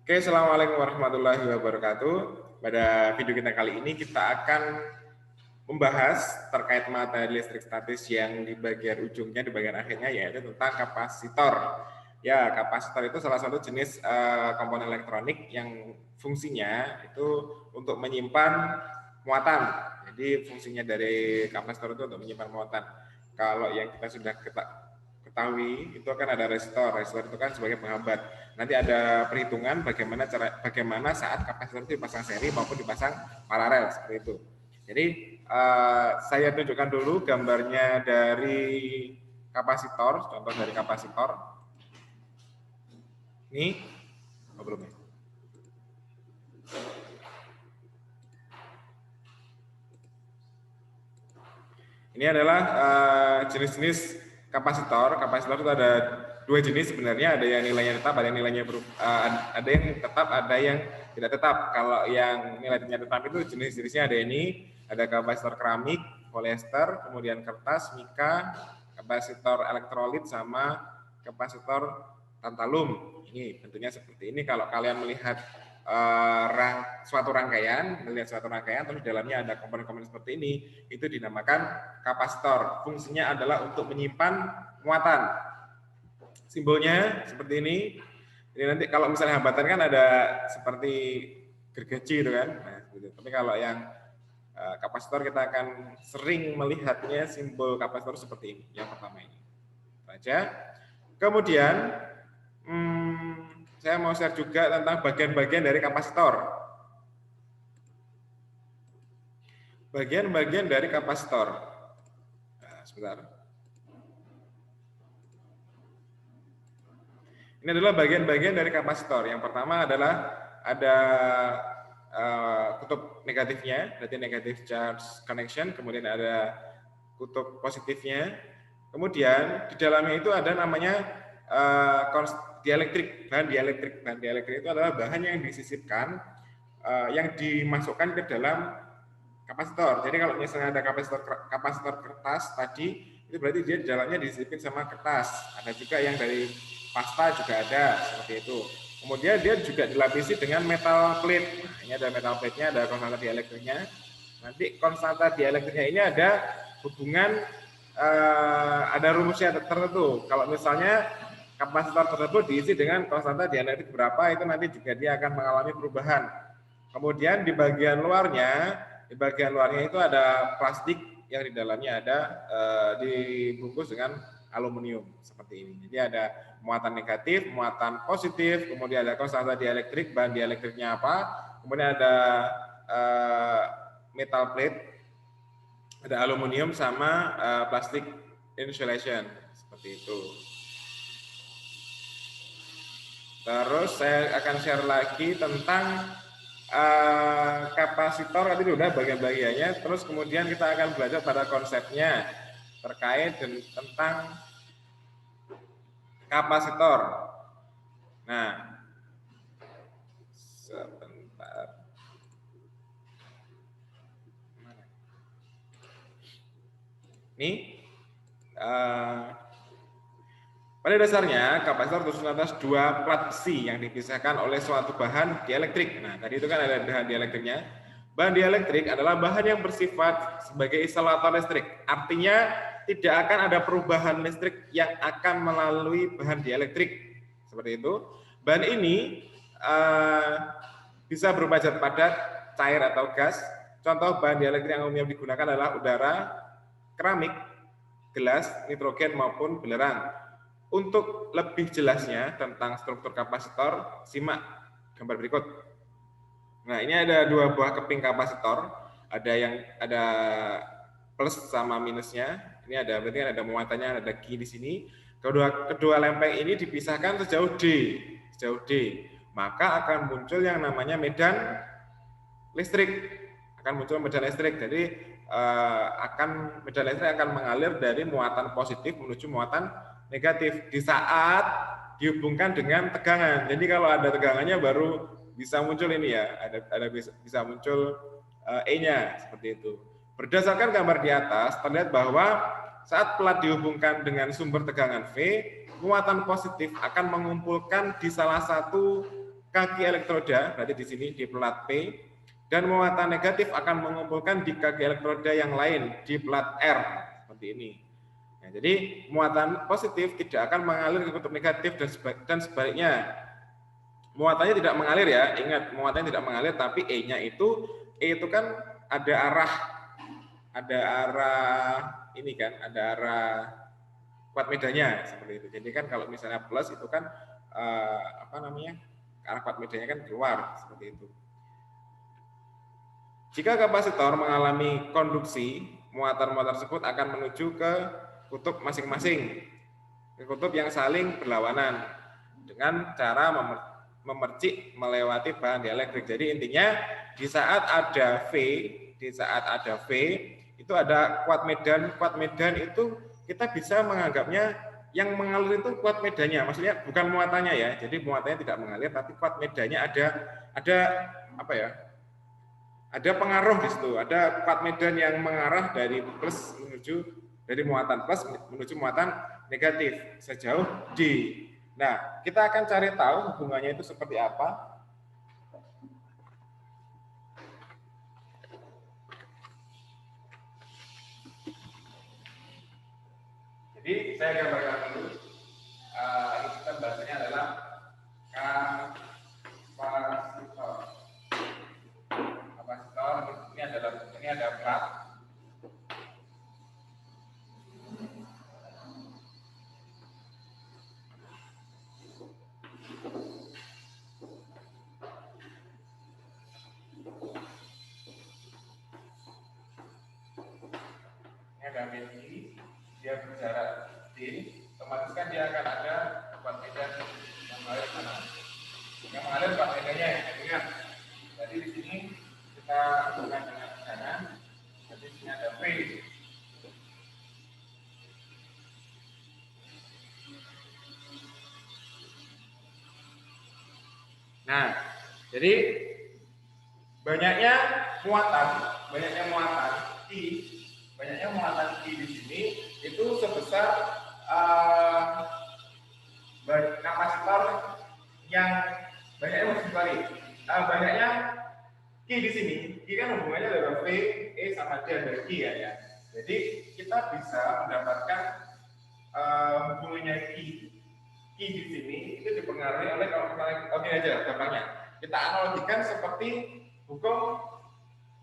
Oke, assalamualaikum warahmatullahi wabarakatuh. Pada video kita kali ini kita akan membahas terkait materi listrik statis yang di bagian ujungnya, di bagian akhirnya, yaitu tentang kapasitor. Ya, kapasitor itu salah satu jenis komponen elektronik yang fungsinya itu untuk menyimpan muatan. Jadi fungsinya dari kapasitor itu untuk menyimpan muatan. Kalau yang kita sudah ketahui itu akan ada resistor. Resistor itu kan sebagai penghambat. Nanti ada perhitungan bagaimana saat kapasitor itu dipasang seri maupun dipasang paralel seperti itu. Jadi saya tunjukkan dulu gambarnya dari kapasitor, contoh dari kapasitor. Ini, belum ya? Ini adalah jenis-jenis kapasitor. Kapasitor itu ada dua jenis sebenarnya, ada yang nilainya tetap, ada yang nilainya ada yang tetap, ada yang tidak tetap. Kalau yang nilainya tetap itu jenis-jenisnya ada ini, ada kapasitor keramik, polyester, kemudian kertas, mika, kapasitor elektrolit, sama kapasitor tantalum. Ini bentuknya seperti ini. Kalau kalian melihat suatu rangkaian, terus di dalamnya ada komponen-komponen seperti ini, itu dinamakan kapasitor. Fungsinya adalah untuk menyimpan muatan. Simbolnya seperti ini. Jadi nanti kalau misalnya hambatan kan ada seperti gergaji itu kan. Nah, gitu. Tapi kalau yang kapasitor kita akan sering melihatnya simbol kapasitor seperti ini. Yang pertama ini. Saja. Kemudian saya mau share juga tentang bagian-bagian dari kapasitor. Bagian-bagian dari kapasitor. Nah, sebentar. Ini adalah bagian-bagian dari kapasitor. Yang pertama adalah ada kutub negatifnya, berarti negative charge connection, kemudian ada kutub positifnya. Kemudian di dalamnya itu ada namanya dielektrik. Bahan dielektrik itu adalah bahan yang disisipkan, yang dimasukkan ke dalam kapasitor. Jadi kalau misalnya ada kapasitor kertas tadi, itu berarti dia di dalamnya disisipin sama kertas. Ada juga yang dari pasta juga ada seperti itu. Kemudian dia juga dilapisi dengan metal plate. Nah, ini ada metal plate-nya, ada konstanta dielektriknya. Nanti konstanta dielektriknya ini ada hubungan, ada rumusnya tertentu. Kalau misalnya kapasitor tersebut diisi dengan konstanta dielektrik berapa, itu nanti juga dia akan mengalami perubahan. Kemudian di bagian luarnya itu ada plastik yang di dalamnya ada dibungkus dengan aluminium seperti ini. Jadi ada muatan negatif, muatan positif, kemudian ada konstanta dielektrik, bahan dielektriknya apa, kemudian ada metal plate, ada aluminium sama plastik insulation seperti itu. Terus saya akan share lagi tentang kapasitor, tadi udah bagian-bagiannya. Terus kemudian kita akan belajar pada konsepnya terkait tentang kapasitor. Nah, sebentar. Ini pada dasarnya kapasitor tersusun atas dua plat besi yang dipisahkan oleh suatu bahan dielektrik. Nah, tadi itu kan ada bahan dielektriknya. Bahan dielektrik adalah bahan yang bersifat sebagai isolator listrik. Artinya tidak akan ada perubahan listrik yang akan melalui bahan dielektrik. Seperti itu. Bahan ini bisa berupa zat padat, cair atau gas. Contoh bahan dielektrik yang umumnya digunakan adalah udara, keramik, gelas, nitrogen maupun belerang. Untuk lebih jelasnya tentang struktur kapasitor, simak gambar berikut. Nah, ini ada dua buah keping kapasitor, ada plus sama minusnya. Ini ada berarti ada muatannya, ada Q di sini. Kedua lempeng ini dipisahkan sejauh D. Maka akan muncul yang namanya medan listrik. Jadi medan listrik akan mengalir dari muatan positif menuju muatan negatif di saat dihubungkan dengan tegangan. Jadi kalau ada tegangannya baru bisa muncul ini ya, ada bisa muncul E-nya seperti itu. Berdasarkan gambar di atas terlihat bahwa saat plat dihubungkan dengan sumber tegangan V, muatan positif akan mengumpulkan di salah satu kaki elektroda, berarti di sini di plat P, dan muatan negatif akan mengumpulkan di kaki elektroda yang lain di plat R, seperti ini. Nah, jadi muatan positif tidak akan mengalir ke kutub negatif dan sebaliknya. Muatannya tidak mengalir ya, ingat muatannya tidak mengalir, tapi E-nya itu kan ada arah ini kan, ada arah kuat medanya seperti itu. Jadi kan kalau misalnya plus itu kan apa namanya, arah kuat medanya kan keluar seperti itu. Jika kapasitor mengalami konduksi, muatan-muatan tersebut akan menuju ke kutub masing-masing, ke kutub yang saling berlawanan dengan cara memercik melewati bahan dielektrik. Jadi intinya di saat ada V itu ada kuat medan itu kita bisa menganggapnya yang mengalir itu kuat medannya, maksudnya bukan muatannya ya. Jadi muatannya tidak mengalir, tapi kuat medannya ada apa ya? Ada pengaruh di situ, ada kuat medan yang mengarah dari muatan plus menuju muatan negatif sejauh D. Nah, kita akan cari tahu hubungannya itu seperti apa. Jadi saya gambarkan dulu. Ini kita bahasanya adalah kapasitor. Ini ada plat. Ini ada mili, dia berjarak D, otomatis kan dia akan ada kuat medan yang mengalir mana? Yang mengalir kuat medannya ya, ingat. Jadi di sini kita bukan dengan kanan, jadi di sini ada V. Nah, jadi banyaknya muatan I di sini itu sebesar kapasitor yang banyaknya Q di sini. Q kan hubungannya adalah V, E sama D dari Q ya. Jadi kita bisa mendapatkan hubungannya Q di sini itu dipengaruhi oleh, kalau misalnya oke aja gampangnya. Kita analogikan seperti hukum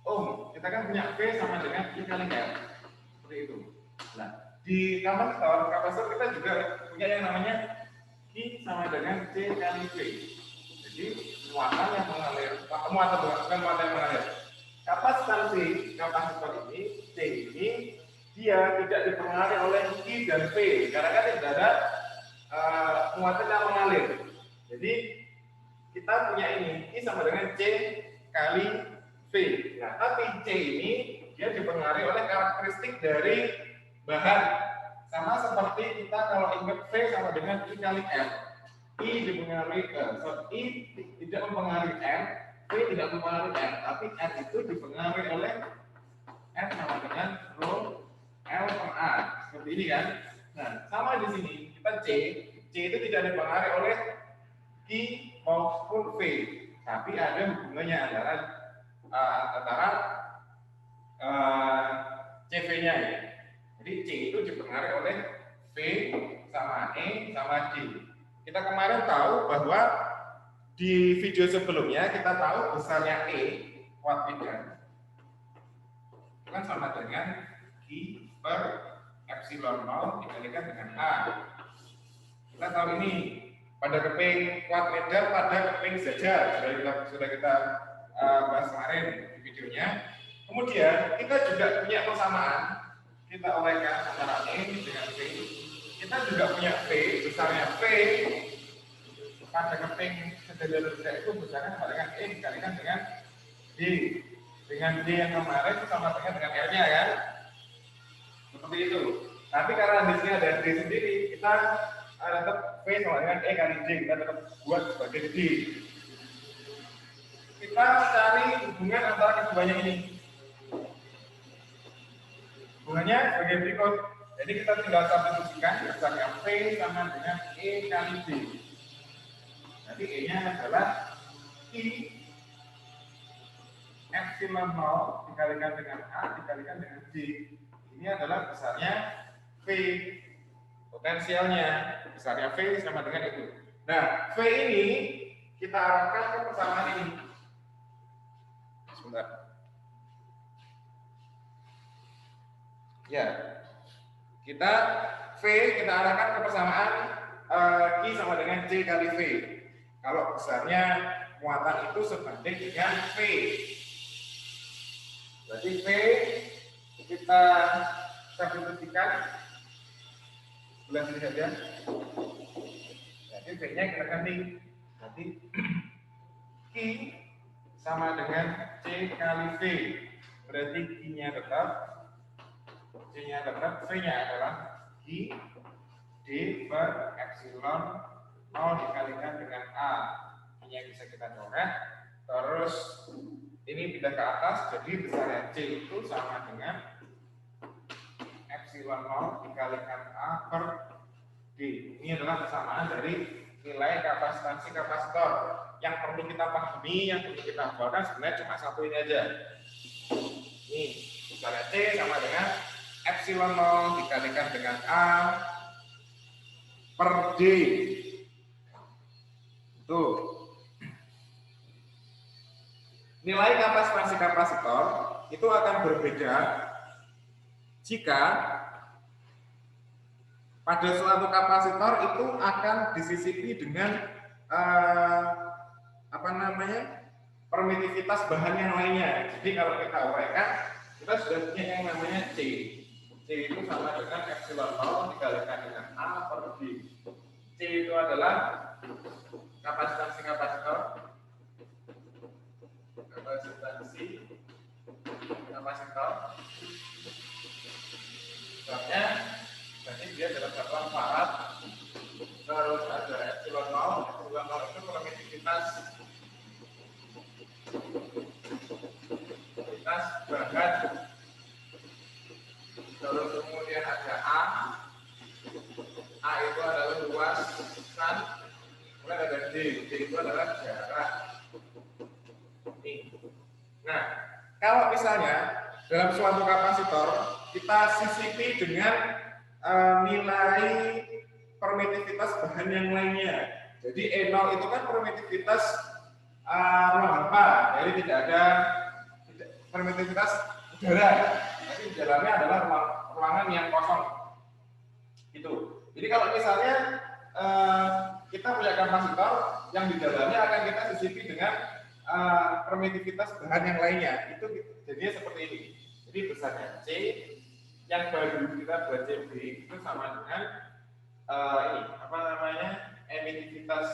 Ohm. Kita kan punya V sama dengan I kali R. Seperti itu. Nah, di kapasitor kita juga punya yang namanya I sama dengan C kali V. Jadi muatan yang mengalir, bukan muatan yang mengalir. Kapasitansi kapasitor ini, C ini, dia tidak dipengaruhi oleh I dan V, karena kan tidak ada muatan yang mengalir. Jadi kita punya ini, I sama dengan C kali V. Nah, tapi C ini dia dipengaruhi oleh karakteristik dari bahan. Sama seperti kita kalau ingat V sama dengan I kali R. I dipengaruhi I tidak mempengaruhi R, V tidak mempengaruhi R, tapi R itu dipengaruhi oleh R sama dengan rho L per A. Seperti ini kan. Nah, sama di sini kita C itu tidak dipengaruhi oleh I maupun V, tapi ada hubungannya antara CV-nya ya. Jadi C itu dipengaruhi oleh V sama E sama D. Kita kemarin tahu bahwa di video sebelumnya kita tahu besarnya E kuat medan itu kan sama dengan I per epsilon 0 dikalikan dengan A. Kita tahu ini pada keping kuat medan pada keping saja sudah kita bahas kemarin di videonya. Kemudian kita juga punya persamaan, kita olehkan antara E dengan V. Kita juga punya V, besarnya V pada keping sederhana itu besarnya sama dengan E dikalikan dengan D. Dengan D yang kemarin sama dengan R-nya kan? Seperti itu. Tapi karena di sini ada D sendiri, kita tetap V sama dengan E kali D, kita tetap buat sebagai D. Kita cari hubungan antara keduanya ini. Hubungannya sebagai berikut. Jadi kita tinggal substitusikan besarnya V sama dengan E kali D. Jadi E-nya adalah I epsilon 0 dikalikan dengan A dikalikan dengan D. Ini adalah besarnya V. Potensialnya besarnya V sama dengan itu. Nah, V ini kita arahkan ke persamaan ini. Sebentar. Ya, kita arahkan ke persamaan Q sama dengan C kali V. Kalau besarnya muatan itu sebanding dengan V. Berarti V kita substitusikan sebelah sini saja. Jadi V-nya kita ganti. Jadi Q sama dengan C kali V. Berarti Q-nya tetap, C-nya tetap, V-nya adalah Q D per epsilon 0 dikalikan dengan A. Q-nya bisa kita coret. Terus ini pindah ke atas, jadi besarnya C itu sama dengan epsilon 0 dikalikan A per D. Ini adalah persamaan dari nilai kapasitansi kapasitor. Yang perlu kita pahami, yang perlu kita hafalkan sebenarnya cuma satu ini aja. Ini besarnya C sama dengan epsilon 0 dikalikan dengan A per D. Tuh. Nilai kapasitansi kapasitor itu akan berbeda jika pada suatu kapasitor itu akan disisipi dengan permitivitas bahan yang lainnya. Jadi kalau kita uraikan, kita sudah punya yang namanya C. C itu sama dengan epsilon 0 dikalikan dengan A per D. C itu adalah kapasitansi kapasitor. Sebabnya berarti dia dalam satuan farad. Terus ada epsilon 0, epsilon 0 itu permitivitas bahan. Terus kemudian ada A itu adalah luasan. Kemudian ada D itu adalah jarak. Nah, kalau misalnya dalam suatu kapasitor kita sisipi dengan nilai permitivitas bahan yang lainnya. Jadi E0 itu kan permitivitas ruang hampa, jadi tidak ada permitivitas udara. Tapi di dalamnya adalah ruangan yang kosong. Gitu. Jadi kalau misalnya kita punya kapasitor yang di dalamnya akan kita sisipi dengan permitivitas bahan yang lainnya, itu jadinya seperti ini. Jadi besarnya C yang baru kita buat CB itu sama dengan emitivitas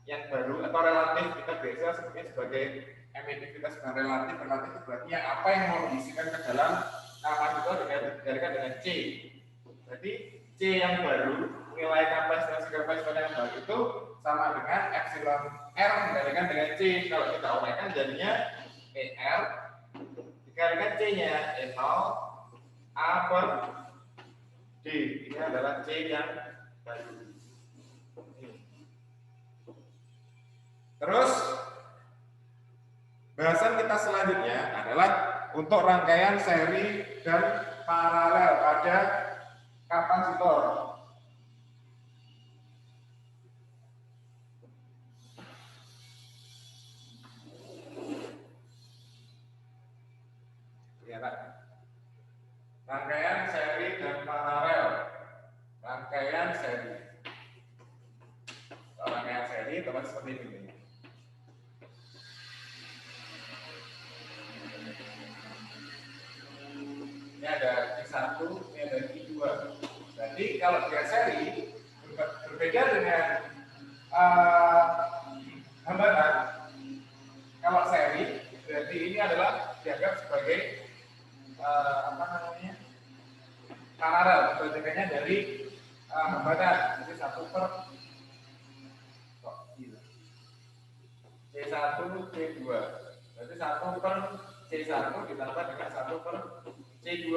yang baru atau relatif. Kita biasa sebutnya sebagai emitivitas bahan relatif. Relatif itu berarti yang apa yang mau diisikan ke dalam kapasitor dikalikan dengan C. Berarti C yang baru, nilai kapasitas yang baru itu sama dengan epsilon R dikalikan dengan C. Kalau kita uraikan jadinya ER dikalikan C-nya E0 A per D. Ini adalah C yang baru. Terus bahasan kita selanjutnya adalah untuk rangkaian seri dan paralel pada kapasitor. Rangkaian seri dan paralel. Rangkaian seri. Rangkaian seri teman seperti ini. Ini ada Q1, ini ada Q2. Jadi kalau dia seri berbeda dengan hambatan. Kalau seri berarti ini adalah dianggap sebagai paralel, perbandingannya dari hambatan. Jadi 1 per C1 C2. Berarti 1 per C1 ditambah dengan 1 per C2.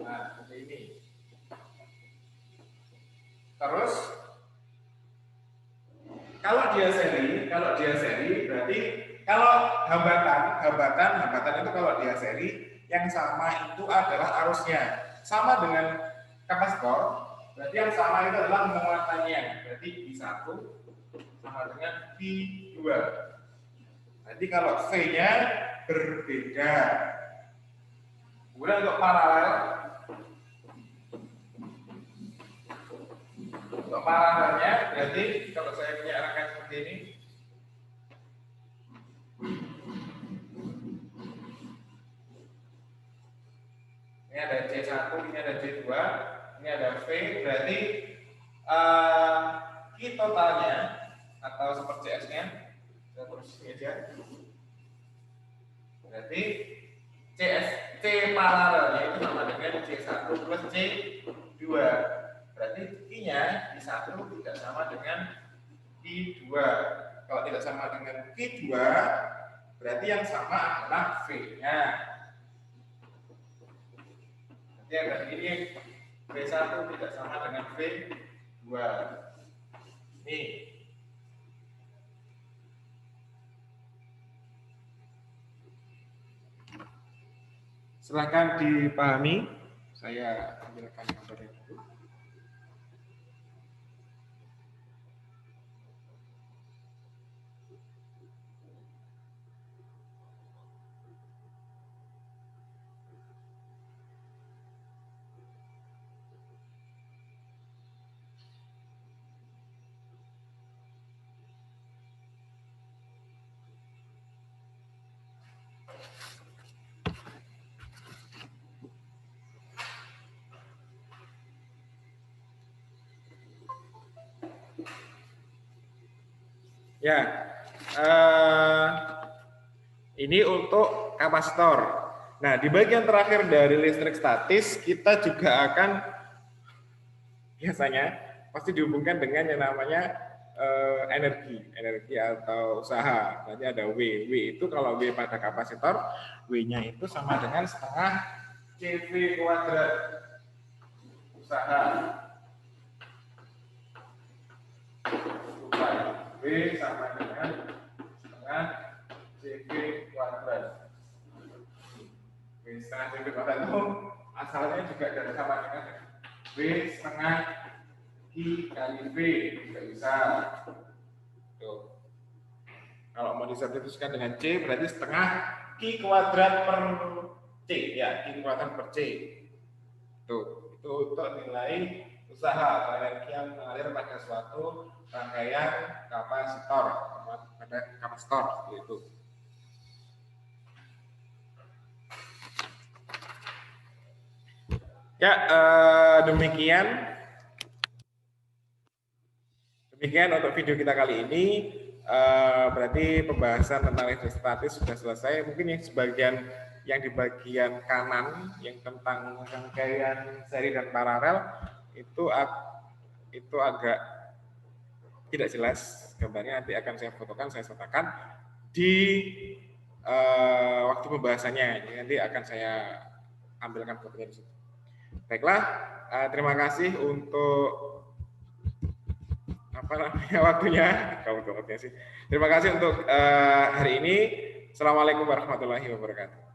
Nah, seperti ini. Terus Kalau dia seri berarti kalau hambatan itu kalau dia seri yang sama itu adalah arusnya. Sama dengan kapasitor, berarti yang sama itu adalah muatannya. Berarti I1 sama dengan I2. Nanti kalau V-nya berbeda. Kemudian untuk paralelnya berarti kalau saya punya rangkaian seperti ini, ini ada C1, ini ada C2, ini ada V, berarti Q totalnya atau super CS-nya, saya terus ini aja. Berarti C paralelnya itu sama dengan C1 plus C2. Berarti I-nya I1 tidak sama dengan I2. Kalau tidak sama dengan I2, berarti yang sama adalah V-nya. Berarti yang dari ini V1 tidak sama dengan V2. Ini. Silahkan dipahami. Saya ambilkan gambarnya dulu. Ya, ini untuk kapasitor. Nah, di bagian terakhir dari listrik statis, kita juga akan biasanya pasti dihubungkan dengan yang namanya energi atau usaha. Nanti ada W. W itu kalau W pada kapasitor, W-nya itu sama dengan setengah CV kuadrat usaha. W sama dengan setengah CV kuadrat. W setengah CV kuadrat itu asalnya juga dari sama dengan W setengah I kali V, tidak bisa. Tuh. Kalau mau disubstitusikan dengan C berarti setengah Q kuadrat per C, ya Q kuadrat per C. Tuh, itu untuk nilai usaha atau energi yang mengalir pada suatu rangkaian kapasitor, pada kapasitor itu. Ya, demikian untuk video kita kali ini. Berarti pembahasan tentang listrik statis sudah selesai. Mungkin yang sebagian yang di bagian kanan yang tentang rangkaian seri dan paralel itu agak tidak jelas gambarnya. Nanti akan saya fotokan, saya sertakan di waktu pembahasannya. Jadi nanti akan saya ambilkan fotonya di situ. Baiklah, terima kasih untuk waktunya. Terima kasih untuk hari ini. Assalamualaikum warahmatullahi wabarakatuh.